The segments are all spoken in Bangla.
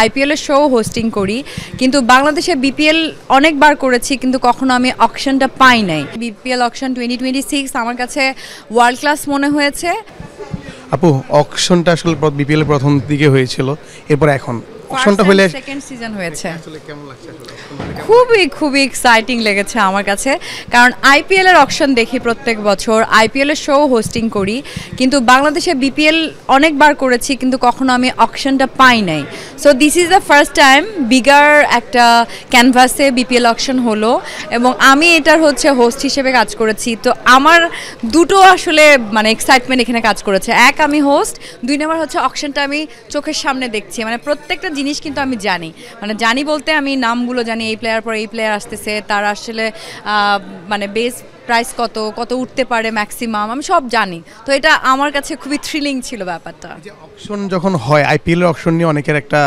আইপিএল এর শো হোস্টিং করি, কিন্তু বাংলাদেশে বিপিএল অনেকবার করেছি, কিন্তু কখনো আমি অকশনটা পাই নাই। বিপিএল অকশন 2026 আমার কাছে ওয়ার্ল্ড ক্লাস মনে হয়েছে। আপু, অকশনটা আসলে বিপিএল এর প্রথম দিকে হয়েছিল, এরপর এখন অকশনটা হলে সেকেন্ড সিজন হয়েছে। আসলে কেমন লাগছে? খুবই এক্সাইটিং লেগেছে আমার কাছে, কারণ আইপিএল এর অকশন দেখি প্রত্যেক বছর, আইপিএল এর শো হোস্টিং করি, কিন্তু বাংলাদেশে বিপিএল অনেকবার করেছি, কিন্তু কখনো আমি অকশনটা পাই নাই। So this is the first time bigger একটা ক্যানভাসে বিপিএল অকশন হলো, এবং আমি এটার হোস্ট হিসেবে কাজ করেছি। তো আমার দুটো আসলে মানে এক্সাইটমেন্ট এখানে কাজ করেছে। এক, আমি হোস্ট; 2 নম্বর অকশনটা আমি চোখের সামনে দেখছি। মানে প্রত্যেকটা জিনিস কিন্তু আমি জানি বলতে আমি নামগুলো জানি, এই প্লেয়ার পর এই প্লেয়ার আসতেছে, তার আসলে মানে বেস প্রাইস কত উঠতে পারে ম্যাক্সিমাম, আমি সব জানি। তো এটা আমার কাছে খুবই থ্রিলিং ছিল ব্যাপারটা। যে অকশন যখন হয়, আইপিএল এর অকশন নিয়ে অনেকের একটা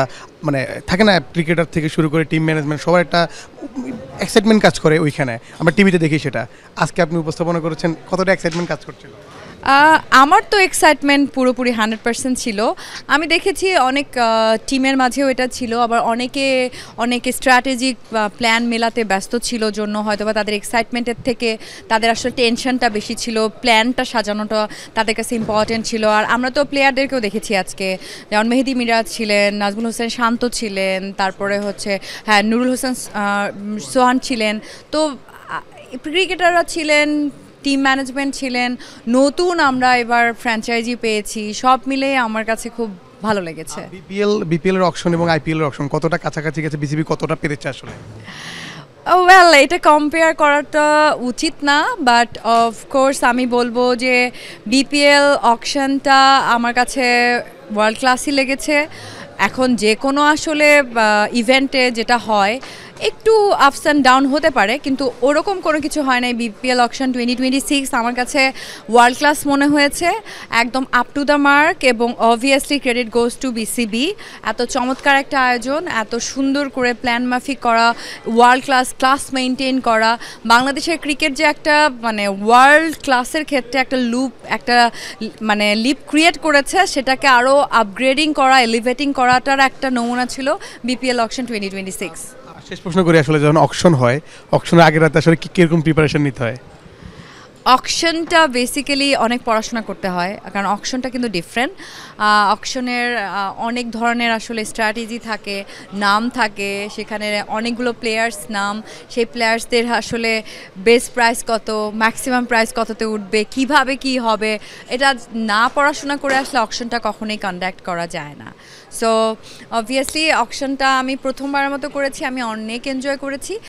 মানে থাকে না, ক্রিকেটার থেকে শুরু করে টিম ম্যানেজমেন্ট সবার একটা এক্সাইটমেন্ট কাজ করে ওইখানে। আমরা টিভিতে দেখি সেটা। আজকে আপনি উপস্থাপনা করেছেন, কতটা এক্সাইটমেন্ট কাজ করছিল? আমার তো এক্সাইটমেন্ট পুরোপুরি 100% ছিল। আমি দেখেছি অনেক টিমের মাঝেও এটা ছিল, আবার অনেকে স্ট্র্যাটেজিক প্ল্যান মেলাতে ব্যস্ত ছিল জন্য হয়তো বা তাদের এক্সাইটমেন্টের থেকে তাদের আসলে টেনশনটা বেশি ছিল, প্ল্যানটা সাজানোটা তাদের কাছে ইম্পর্টেন্ট ছিল। আর আমরা তো প্লেয়ারদেরকেও দেখেছি আজকে, যেমন মেহেদি মিরাজ ছিলেন, নাজমুল হোসেন শান্ত ছিলেন, তারপরে নুরুল হোসেন সোহান ছিলেন। তো ক্রিকেটাররা ছিলেন, টিম ম্যানেজমেন্ট ছিলেন, নতুন আমরা এবার ফ্র্যাঞ্চাইজি পেয়েছি, সব মিলে আমার কাছে খুব ভালো লেগেছে। বিপিএল এর অকশন এবং আইপিএল এর অকশন কতটা কাছাকাছি গেছে, বিসিবি কতটা পেরেছে আসলে? ওয়েল, এটা কম্পেয়ার করাটা উচিত না, বাট অফকোর্স আমি বলবো যে বিপিএল অকশনটা আমার কাছে ওয়ার্ল্ড ক্লাসই লেগেছে। এখন যে কোনো আসলে ইভেন্টে যেটা হয় একটু আপস অ্যান্ড ডাউন হতে পারে, কিন্তু ওরকম কোনো কিছু হয় নাই। বিপিএল অকশন 2026 আমার কাছে ওয়ার্ল্ড ক্লাস মনে হয়েছে, একদম আপ টু দ্য মার্ক, এবং obviously credit goes to BCB. এত চমৎকার একটা আয়োজন, এত সুন্দর করে প্ল্যান মাফিক করা, ওয়ার্ল্ড ক্লাস মেনটেন করা। বাংলাদেশের ক্রিকেট যে একটা মানে ওয়ার্ল্ড ক্লাসের ক্ষেত্রে একটা লিপ ক্রিয়েট করেছে, সেটাকে আরও আপগ্রেডিং করা, এলিভেটিং করাটার একটা নমুনা ছিল বিপিএল অকশন 2026। শেষ প্রশ্ন করি, আসলে যখন অকশন হয়, অকশনের আগের রাতে আসলে কিরকম প্রিপারেশন নিতে হয়? অকশনটা বেসিক্যালি অনেক পড়াশোনা করতে হয়, কারণ অকশনটা কিন্তু ডিফারেন্ট। অকশনের অনেক ধরনের আসলে স্ট্র্যাটেজি থাকে, নাম থাকে, সেখানে অনেকগুলো প্লেয়ার্স নাম, সেই প্লেয়ার্সদের আসলে বেস প্রাইস কত, ম্যাক্সিমাম প্রাইস কততে উঠবে, কিভাবে কি হবে, এটা না পড়াশোনা করে আসলে অকশনটা কখনোই কন্ডাক্ট করা যায় না। সো অবভিয়াসলি অকশনটা আমি প্রথমবারের মতো করেছি, আমি অনেক এনজয় করেছি।